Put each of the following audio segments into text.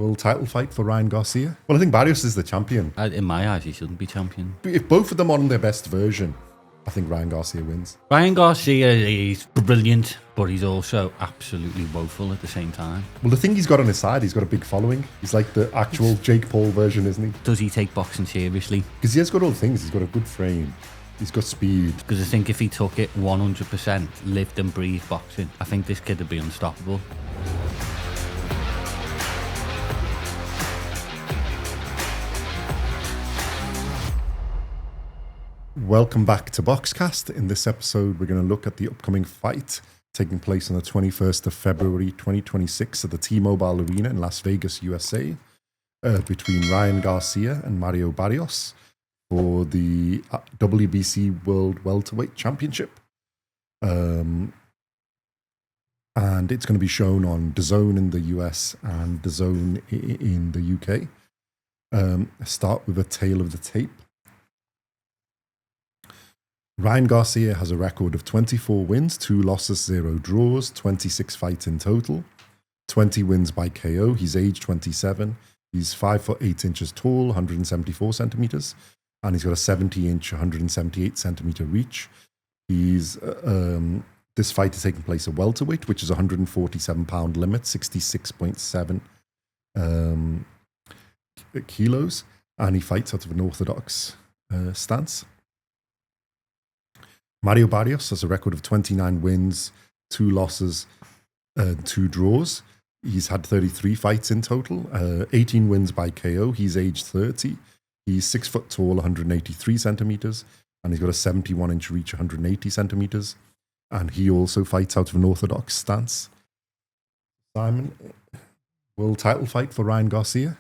world title fight for Ryan Garcia. Well, I think Barrios is the champion. In my eyes, he shouldn't be champion. If both of them are on their best version, I think Ryan Garcia wins. Ryan Garcia is brilliant, but he's also absolutely woeful at the same time. Well, the thing he's got on his side, he's got a big following. He's like the actual Jake Paul version, isn't he? Does he take boxing seriously? Because he has got all the things. He's got a good frame. He's got speed. Because I think if he took it 100%, lived and breathed boxing, I think this kid would be unstoppable. Welcome back to BoxCast. In this episode, we're going to look at the upcoming fight taking place on the 21st of February 2026 at the T-Mobile Arena in Las Vegas, USA, between Ryan Garcia and Mario Barrios for the WBC World Welterweight Championship. And it's going to be shown on DAZN in the US and DAZN in the UK. Let's start with a tale of the tape. Ryan Garcia has a record of 24 wins, 2 losses, 0 draws, 26 fights in total, 20 wins by KO. He's age 27. He's 5 foot 8 inches tall, 174 centimeters, and he's got a 70-inch, 178 centimeter reach. He's this fight is taking place at welterweight, which is 147-pound limit, 66.7 kilos, and he fights out of an orthodox stance. Mario Barrios has a record of 29 wins, 2 losses, 2 draws. He's had 33 fights in total, 18 wins by KO. He's aged 30. He's 6 foot tall, 183 centimeters, and he's got a 71-inch reach, 180 centimeters. And he also fights out of an orthodox stance. Simon, world title fight for Ryan Garcia?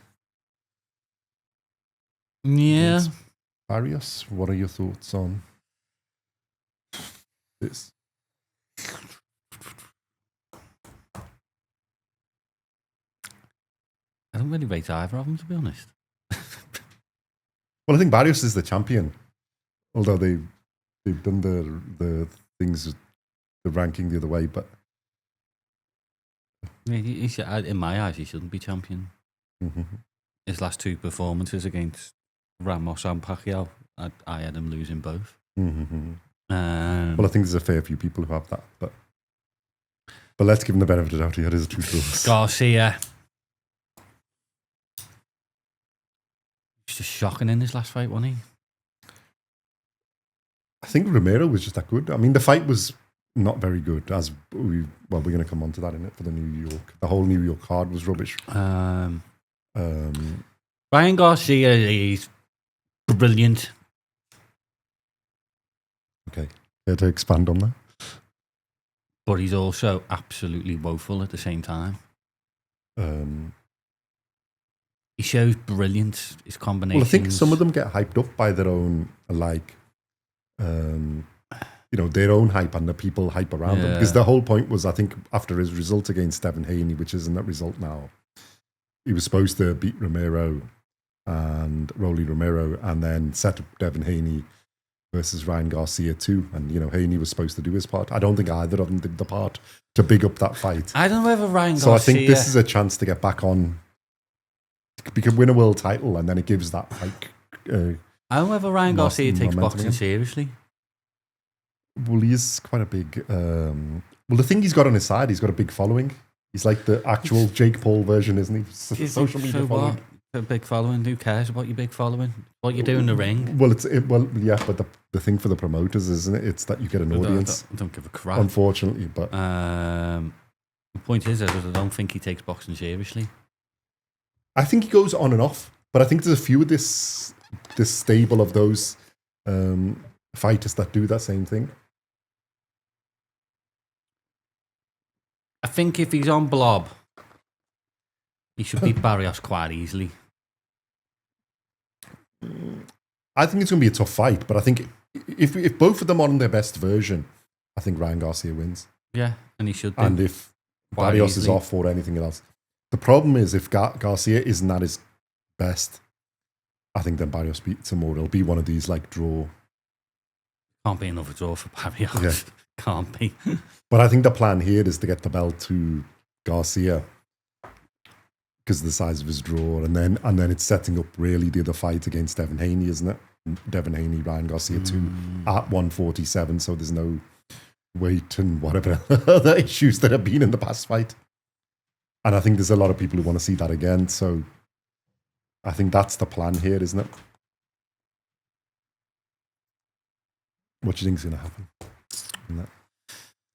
Yeah. And Barrios, what are your thoughts on this? I don't really rate either of them, to be honest. Well, I think Barrios is the champion, although they've done the things, the ranking the other way. But He should, in my eyes, he shouldn't be champion. mm-hmm. His last 2 performances against Ramos and Pacquiao, I had him losing both. Mm-hmm. Well, I think there's a fair few people who have that, but let's give him the benefit of the doubt. He had his 2 draws. Garcia. He's just shocking in his last fight, wasn't he? I think Romero was just that good. I mean, the fight was not very good. We're going to come on to that in it for the New York. The whole New York card was rubbish. Ryan Garcia is brilliant. Okay, care to expand on that? But he's also absolutely woeful at the same time. He shows brilliance, his combinations. Well, I think some of them get hyped up by their own, their own hype, and the people hype around them. Because the whole point was, I think, after his result against Devin Haney, which isn't that result now, he was supposed to beat Rolly Romero, and then set up Devin Haney versus Ryan Garcia too. And, Haney was supposed to do his part. I don't think either of them did the part to big up that fight. I don't know whether Ryan Garcia... So I think this is a chance to get back on, win a world title, and then it gives that fight... I don't know whether Ryan Garcia takes boxing again. seriously. Well, he's quite a big... the thing he's got on his side, he's got a big following. He's like the actual Jake Paul version, isn't he? Social media following. What? A big following? Who cares about your big following? What you do in the ring? Well, but the thing for the promoters, isn't it? It's that you get an audience. I don't give a crap. Unfortunately, but... the point is, I don't think he takes boxing seriously. I think he goes on and off, but I think there's a few of this stable of those fighters that do that same thing. I think if he's on Blob, he should beat Barrios quite easily. I think it's going to be a tough fight, but I think if both of them are on their best version, I think Ryan Garcia wins. Yeah, and he should. And if Barrios is off or anything else, the problem is if Garcia isn't at his best, I think then Barrios beats him, or it'll be one of these draw. Can't be another draw for Barrios. Yeah. Can't be. But I think the plan here is to get the belt to Garcia because of the size of his draw, and then it's setting up really the other fight against Devin Haney, isn't it? Devin Haney, Ryan Garcia 2 at 147, so there's no weight and whatever other issues that have been in the past fight. And I think there's a lot of people who want to see that again, so I think that's the plan here, isn't it? What do you think is going to happen?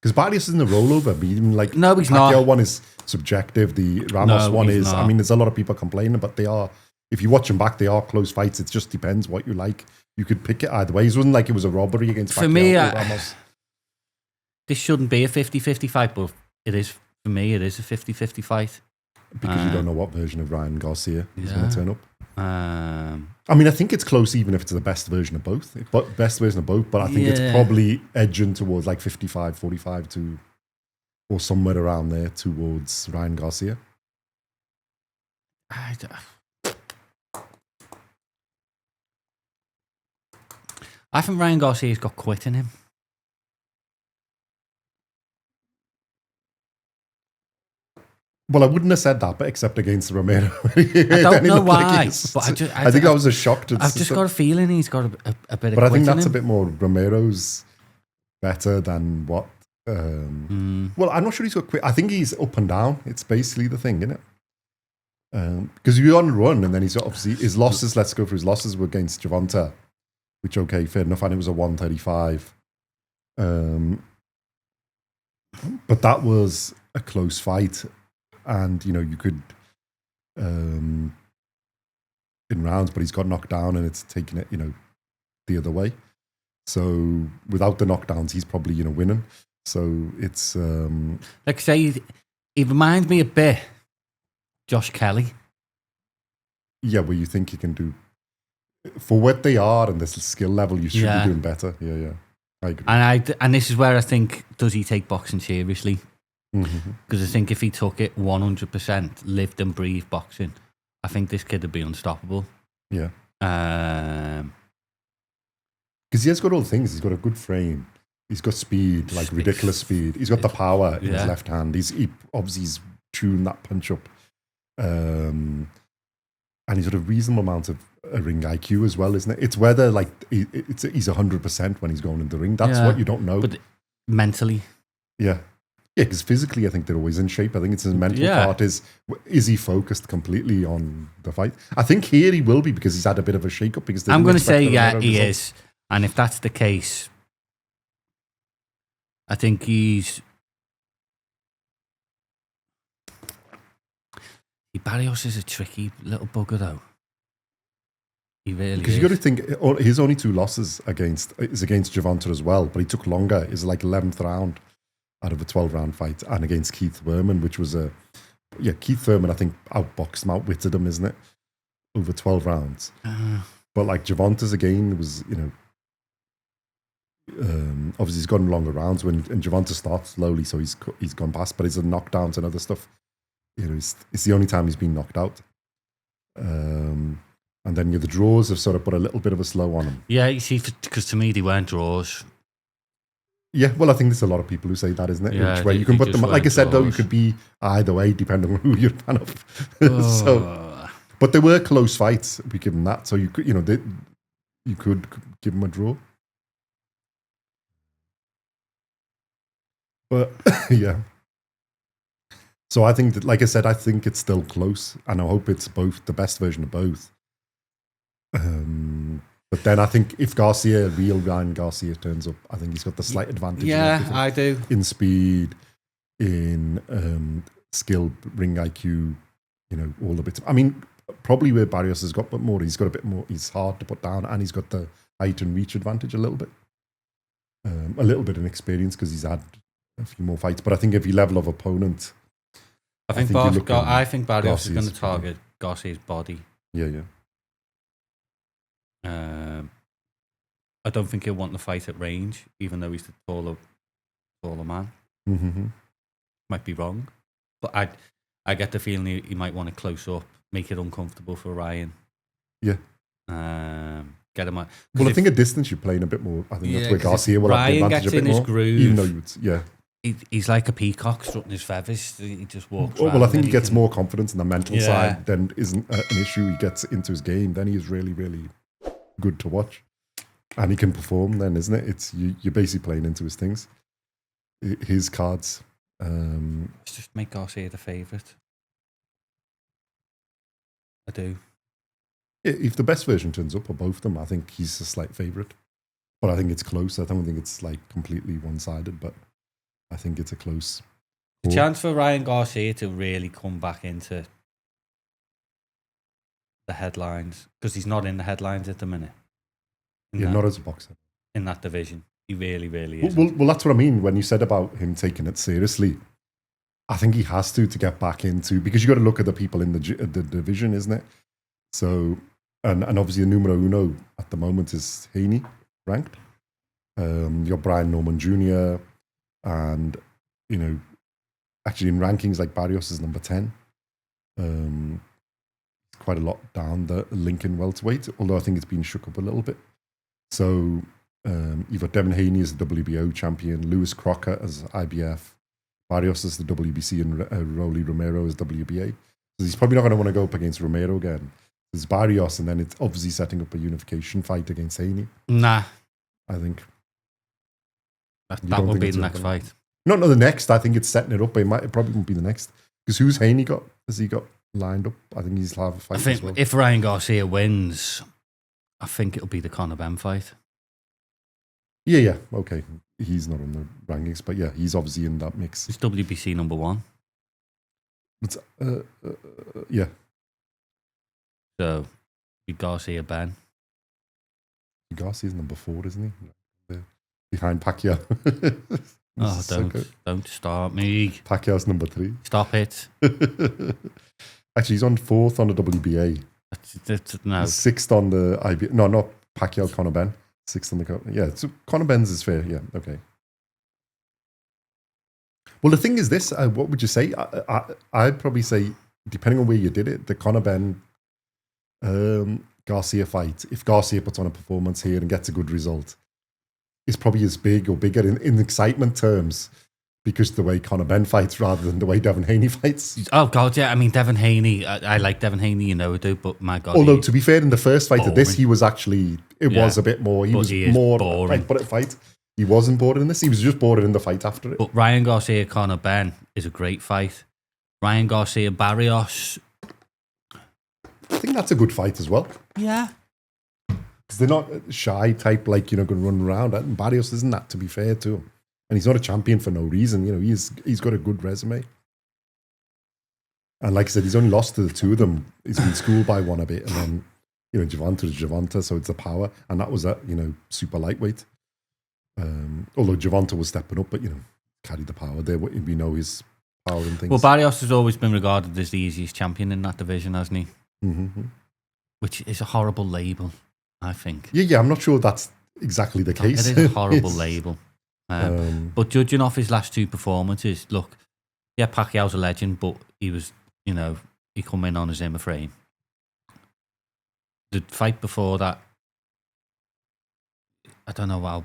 Because Barrios isn't a rollover, but even like no, he's Pacquiao not. one is subjective. The Ramos one is. Not. I mean, there's a lot of people complaining, but they are. If you watch them back, they are close fights. It just depends what you like. You could pick it either way. It wasn't like it was a robbery against Pacquiao. For me, Ramos. This shouldn't be a 50-50 fight, but it is for me. It is a 50-50 fight Because you don't know what version of Ryan Garcia is going to turn up. Um, I mean, I think it's close even if it's the best version of both. But I think it's probably edging towards like 55-45 to, or somewhere around there towards Ryan Garcia. I think Ryan Garcia's got quit in him. Well, I wouldn't have said that, but except against Romero. I don't know why, but I think that was a shock to the I've just got a feeling he's got a bit of. But I think that's in him. a bit more Romero's better than what. Well, I'm not sure he's got quit. I think he's up and down. It's basically the thing, isn't it? Because you're on a run, and then he's obviously his losses. Let's go for his losses were against Gervonta, which okay, fair enough, and it was a 135. But that was a close fight. And, you know, you could, in rounds, but he's got knocked down and it's taken it, you know, the other way. So without the knockdowns, he's probably, you know, winning. So it's... like say, he reminds me a bit Josh Kelly. Yeah, where you think you can do... For what they are and the skill level, you should be doing better. Yeah. I agree. And this is where I think, does he take boxing seriously? Because I think if he took it 100%, lived and breathed boxing, I think this kid would be unstoppable. Yeah. Because he has got all the things. He's got a good frame. He's got speed, like ridiculous speed. He's got the power in his left hand. He obviously he's tuned that punch up. And he's got a reasonable amount of ring IQ as well, isn't it? It's whether like he's 100% when he's going in the ring. That's what you don't know. But mentally. Yeah. Yeah, because physically, I think they're always in shape. I think it's his mental part is he focused completely on the fight? I think here he will be because he's had a bit of a shake-up. Because I'm going to say, he is. And if that's the case, I think Barrios is a tricky little bugger, though. He really is. Because you got to think, his only two losses is against Gervonta as well, but he took longer. It's like 11th round out of a 12-round fight, and against Keith Thurman, which was Keith Thurman, I think, outboxed him, outwitted him, isn't it? Over 12 rounds. But like Gervonta's again was, you know, obviously he's gone longer rounds and Gervonta starts slowly, so he's gone past, but his knockdowns and other stuff, you know, it's the only time he's been knocked out. And then the draws have sort of put a little bit of a slow on him. Yeah, you see, because to me they weren't draws. Yeah, well, I think there's a lot of people who say that, isn't it? Yeah, which way you can put them. Like I said, though, you could be either way, depending on who you're a fan of. But they were close fights. We give them that, so you could, you know, you could give them a draw. But yeah, so I think that, like I said, I think it's still close, and I hope it's both the best version of both. But then I think if real Ryan Garcia turns up, I think he's got the slight advantage. Yeah, I do. In speed, in skill, ring IQ, you know, all the bits. I mean, probably where Barrios has got more, he's got a bit more, he's hard to put down, and he's got the height and reach advantage a little bit. A little bit in experience because he's had a few more fights. But I think if you level of opponent, I think Barrios is going to target Garcia's body. Yeah. I don't think he'll want the fight at range, even though he's the taller man. Might be wrong, but I get the feeling he might want to close up, make it uncomfortable for Ryan. Yeah. Get him out. Well, I think at distance you're playing a bit more. I think that's where Garcia will have the advantage a bit more. Ryan gets in his groove. Even though he's like a peacock strutting his feathers. He just walks around. Well, I think he gets more confidence in the mental Yeah. side. Then isn't an issue. He gets into his game. Then he is really, really good to watch, and he can perform. Then, isn't it? It's you're basically playing into his things, his cards. Let's just make Garcia the favourite. I do. If the best version turns up, or both of them, I think he's a slight favourite. But I think it's close. I don't think it's like completely one-sided, but I think it's a close. The chance for Ryan Garcia to really come back into the headlines, because he's not in the headlines at the minute. Not as a boxer. In that division. He really, really is. Well, that's what I mean when you said about him taking it seriously. I think he has to get back into, because you got to look at the people in the division, isn't it? So, and obviously the numero uno at the moment is Haney ranked. You got Brian Norman Jr. and, actually in rankings like Barrios is number 10. Quite a lot down the Lincoln welterweight, although I think it's been shook up a little bit. So you've got Devin Haney as the WBO champion, Lewis Crocker as IBF, Barrios as the WBC, and Rolly Romero as WBA. So he's probably not going to want to go up against Romero again. There's Barrios, and then it's obviously setting up a unification fight against Haney. Nah. I think. That will be the next fight. Not the next. I think it's setting it up. It probably won't be the next. Because who's Haney got? Has he got lined up? I think he's have a fight. I think as well. if Ryan Garcia wins, I think it'll be the Conor Ben fight. Yeah. Okay. He's not on the rankings, but yeah, he's obviously in that mix. It's WBC number 1. It's, yeah. So, be Garcia Ben. Garcia's number 4, isn't he? Behind Pacquiao. Don't start me. Pacquiao's number 3. Stop it. Actually, he's on 4th on the WBA. No. He's 6th on the IB. No, not Pacquiao, Conor Ben. 6th on the... Yeah, so Conor Ben's is fair. Yeah, okay. Well, the thing is this. What would you say? I'd probably say, depending on where you did it, the Conor Ben Garcia fight, if Garcia puts on a performance here and gets a good result, is probably as big or bigger in excitement terms, because the way Conor Ben fights rather than the way Devin Haney fights. Oh, God, yeah. I mean, Devin Haney, I like Devin Haney, I do, but my God. Although, to be fair, in the first fight of this, he was actually, was a bit more, he was more boring. But at fight, he wasn't bored in this, he was just bored in the fight after it. But Ryan Garcia, Conor Ben is a great fight. Ryan Garcia, Barrios. I think that's a good fight as well. Yeah. Because they're not shy type, like, going to run around. And Barrios isn't that, to be fair to him. And he's not a champion for no reason. He's got a good resume. And like I said, he's only lost to the two of them. He's been schooled by one a bit. And then, Gervonta is Gervonta, so it's the power. And that was at, super lightweight. Although Gervonta was stepping up, but, carried the power there. We know his power and things. Well, Barrios has always been regarded as the easiest champion in that division, hasn't he? Mm-hmm. Which is a horrible label, I think. Yeah, I'm not sure that's exactly the case. It is a horrible label. But judging off his last 2 performances, look, yeah, Pacquiao's a legend, but he was, he come in on a Zimmer frame. The fight before that, I don't know how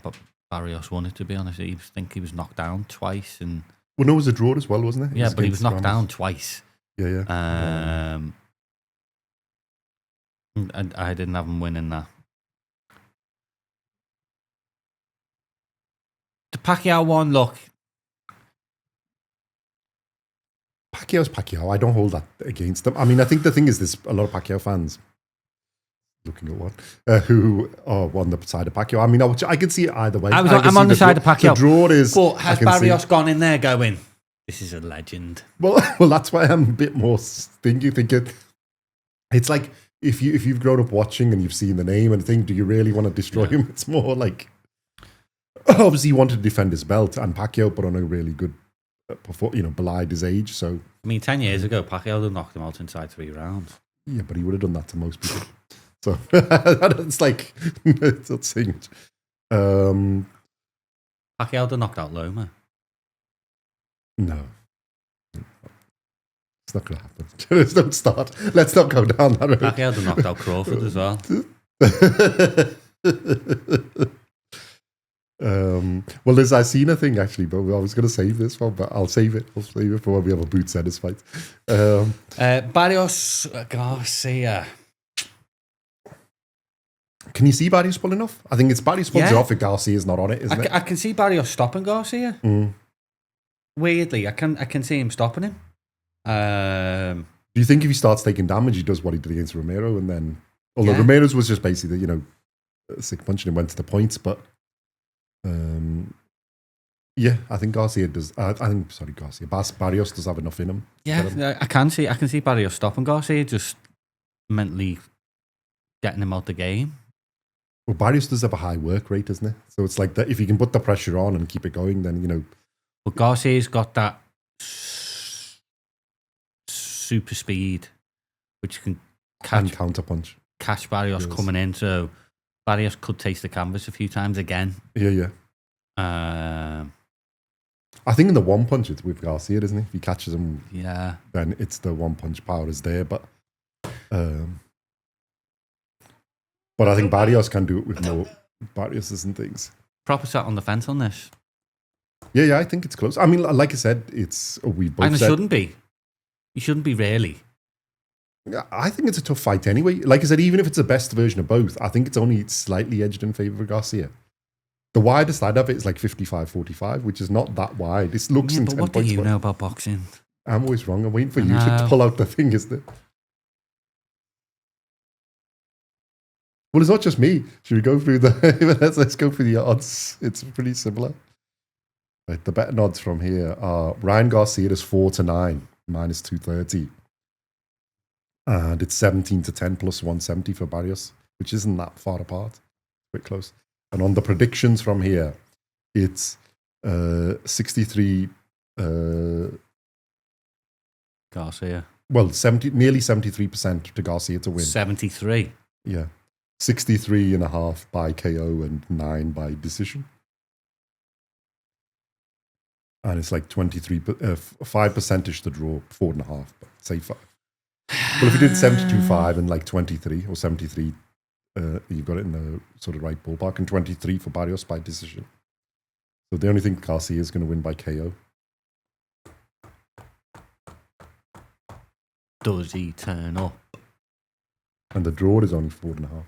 Barrios won it, to be honest. I think he was knocked down twice. Well, no, it was a draw as well, wasn't it? Yeah, but he was knocked down twice. Yeah. And I didn't have him winning that. The Pacquiao one, look. Pacquiao's Pacquiao. I don't hold that against them. I mean, I think the thing is, there's a lot of Pacquiao fans, looking at one, who are on the side of Pacquiao. I mean, I can see it either way. I'm on the side of Pacquiao. The draw is... But has Barrios gone in there going, this is a legend? Well, that's why I'm a bit more thinking. It's like, if you've grown up watching and you've seen the name and think, do you really want to destroy him? It's more like... Obviously, he wanted to defend his belt, and Pacquiao put on a really good, belied his age. So, I mean, 10 years ago, Pacquiao would have knocked him out inside 3 rounds. Yeah, but he would have done that to most people. So it's like it's not saying. Pacquiao would have knocked out Loma. No, it's not going to happen. Let's don't start. Let's not go down that road. Pacquiao would have knocked out Crawford as well. Well, I've seen a thing actually, but I was going to save this one, but I'll save it. I'll save it for when we have a boot setters fight. Barrios Garcia. Can you see Barrios pulling off? I think it's Barrios pulls it off if Garcia's not on it, isn't it? I can see Barrios stopping Garcia. Weirdly, I can see him stopping him. Do you think if he starts taking damage, he does what he did against Romero, and then although Romero's was just basically sick punching and went to the points, but I think Garcia does. Barrios does have enough in him. Yeah, I can see Barrios stopping Garcia, just mentally getting him out the game. Well, Barrios does have a high work rate, doesn't it? So it's like that. If you can put the pressure on and keep it going, then But Garcia's got that super speed, which can counter punch, catch Barrios coming in. So Barrios could taste the canvas a few times again. Yeah. I think in the one punch it's with Garcia, isn't it? If he catches him, then it's the one punch power is there. But I think Barrios can do it with more Barrios and things. Proper sat on the fence on this. Yeah, I think it's close. I mean, like I said, we both and it said, shouldn't be. You shouldn't be really. Yeah, I think it's a tough fight anyway. Like I said, even if it's the best version of both, I think it's only slightly edged in favour of Garcia. The widest I'd have it is like 55-45, which is not that wide. It looks in 10 but what points. Do you know about boxing? I'm always wrong. I'm waiting for you to pull out the thing, isn't it? Well, it's not just me. Should we go through let's go through the odds. It's pretty similar. Right, the betting odds from here are Ryan Garcia is 4-9, minus 230. And it's 17-10 plus 170 for Barrios, which isn't that far apart. Quite close. And on the predictions from here, it's 63 Garcia. Well, nearly 73% to Garcia to win. 73. Yeah. 63.5 by KO and 9 by decision. And it's like 5 percentage to draw, 4.5, but say 5. Well, if you did 72.5 and like 23 or 73, you've got it in the sort of right ballpark, and 23 for Barrios by decision. So the only thing Garcia is going to win by KO. Does he turn up? And the draw is only 4.5.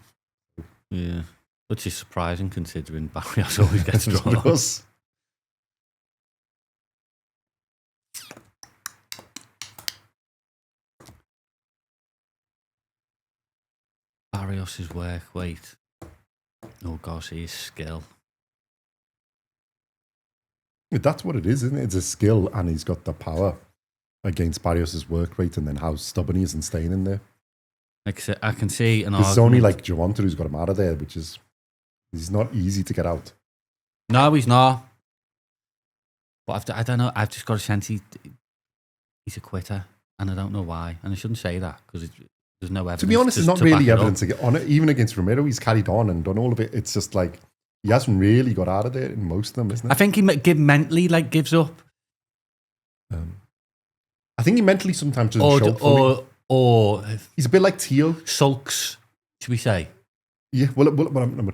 Yeah, which is surprising considering Barrios always gets draws. Barrios' work weight. Oh, Garcia's skill. That's what it is, isn't it? It's a skill, and he's got the power against Barrios' work rate, and then how stubborn he is and staying in there. Like I can see an argument. It's only like Gervonta who's got him out of there, which is he's not easy to get out. No, he's not. But I don't know. I've just got a sense he's a quitter, and I don't know why. And I shouldn't say that because there's no evidence. To be honest, there's not really evidence to get on it. Even against Romero, he's carried on and done all of it. It's just like he hasn't really got out of there in most of them, isn't it? I think he mentally gives up. I think he mentally sometimes doesn't show up or he's a bit like Tio. Sulks, should we say? Yeah, well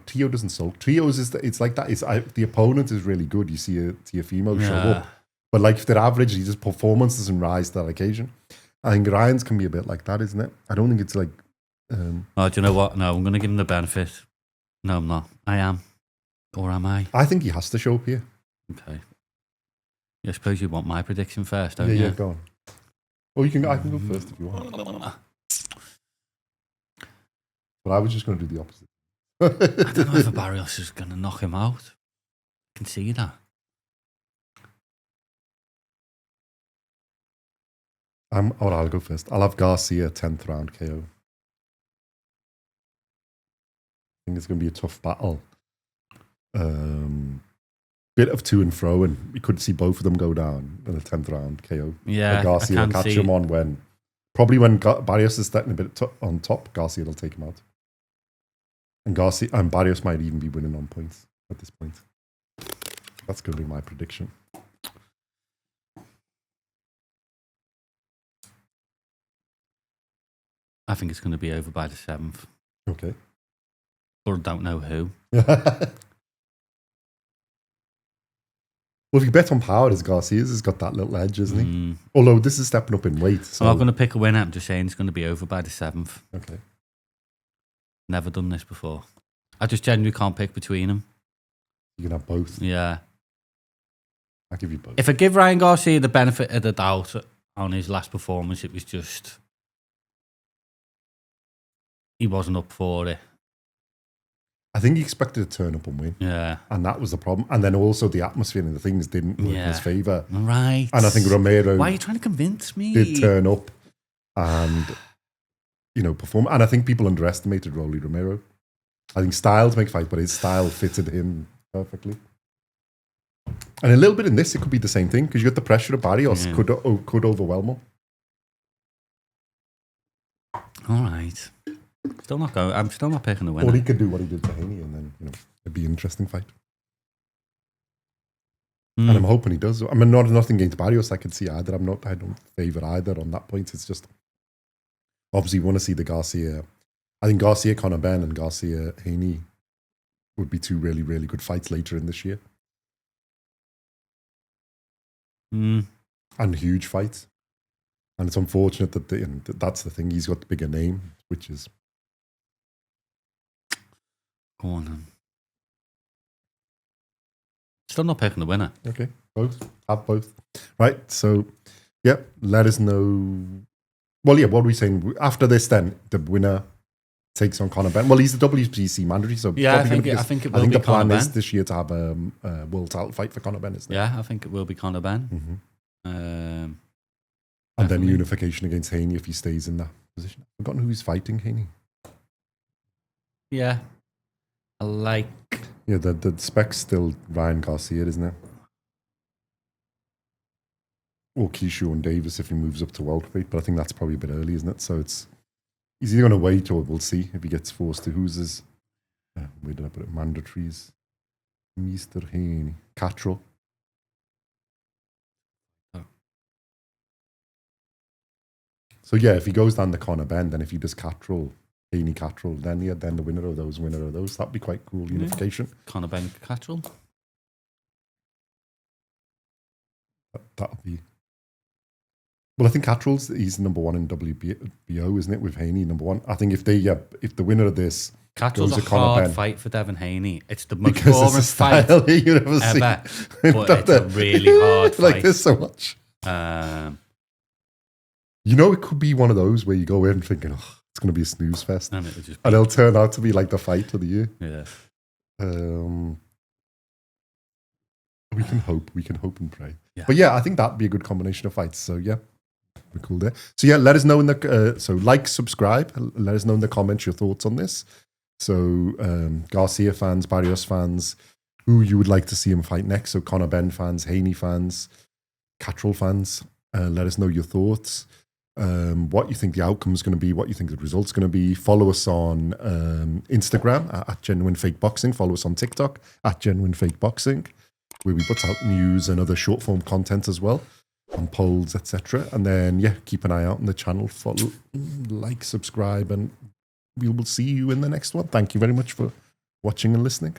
Tio doesn't sulk. Trio's it's like that. The opponent is really good. You see a Teofimo show up. But like if they're average, his performance doesn't rise to that occasion. I think Ryan's can be a bit like that, isn't it? I don't think it's like... Oh, do you know what? No, I'm going to give him the benefit. No, I'm not. I am. Or am I? I think he has to show up here. Okay. I suppose you want my prediction first, don't you? Yeah, go on. Or I can go first if you want. But I was just going to do the opposite. I don't know if Barrios is going to knock him out. I can see that. I'll go first. I'll have Garcia 10th round KO. I think it's going to be a tough battle. Bit of to and fro, and we could see both of them go down in the 10th round KO. Yeah, Garcia will catch him on when Barrios is starting a bit on top. Garcia will take him out, and Barrios might even be winning on points at this point. That's going to be my prediction. I think it's going to be over by the 7th. Okay. Or don't know who. Well, if you bet on power, as Garcia's has got that little edge, isn't he? Although this is stepping up in weight. So. I'm not going to pick a winner. I'm just saying it's going to be over by the 7th. Okay. Never done this before. I just genuinely can't pick between them. You can have both. Yeah. I'll give you both. If I give Ryan Garcia the benefit of the doubt on his last performance, it was just he wasn't up for it. I think he expected to turn up and win. Yeah. And that was the problem. And then also the atmosphere and the things didn't work in his favour. Right. And I think Romero... Why are you trying to convince me? ...did turn up and, perform. And I think people underestimated Rolly Romero. I think styles make fights, but his style fitted him perfectly. And a little bit in this, it could be the same thing, because you got the pressure of Barrios could overwhelm him. All right. I'm still not picking the winner. Or he could do what he did to Haney, and then it'd be an interesting fight. And I'm hoping he does. I mean, nothing against Barrios I can see either. I don't favour either on that point. It's just obviously you want to see the Garcia. I think Garcia Conor Benn and Garcia Haney would be two really, really good fights later in this year. And huge fights. And it's unfortunate that that's the thing. He's got the bigger name, which is. Go on then. Still not picking the winner. Okay, both. Have both. Right, so, yeah, let us know. Well, yeah, what are we saying? After this, then, the winner takes on Conor Benn. Well, he's the WBC mandatory, so yeah, I think it will be the plan Conor is Benn. this year to have a world title fight for Conor Benn, isn't it? Yeah, I think it will be Conor Benn. And then unification against Haney if he stays in that position. I've forgotten who he's fighting, Haney. Yeah. I like... Yeah, the spec's still Ryan Garcia, isn't it? Or Keishu and Davis if he moves up to welterweight, but I think that's probably a bit early, isn't it? So he's either going to wait or we'll see if he gets forced to. Who's his... where did I put it? Mandatories. Mr. Haney. Catrell. So yeah, if he goes down the Conor Benn, then if he does Catrell, Haney Catrell, then the winner of those, that'd be quite cool unification. Conor Benn Catrell. That'll be. Well, I think he's number one in WBO, isn't it? With Haney number one. I think if the winner of this Catrell's goes a to Conor hard Benn, fight for Devin Haney. It's the most because boring it's a style fight you never ever, see. but it's a really hard fight. Like this so much. It could be one of those where you go in thinking, oh, it's going to be a snooze fest. And it'll turn out to be like the fight of the year. Yeah. We can hope and pray. Yeah. But yeah, I think that'd be a good combination of fights. So yeah, we're cool there. So yeah, let us know in the, subscribe, let us know in the comments your thoughts on this. So Garcia fans, Barrios fans, who you would like to see him fight next. So Conor Benn fans, Haney fans, Catrell fans, let us know your thoughts. What you think the outcome is going to be, what you think the result's going to be. Follow us on Instagram at GenuineFakeBoxing. Follow us on TikTok at GenuineFakeBoxing, where we put out news and other short form content as well, on polls, etc. And then, yeah, keep an eye out on the channel. Follow, like, subscribe, and we will see you in the next one. Thank you very much for watching and listening.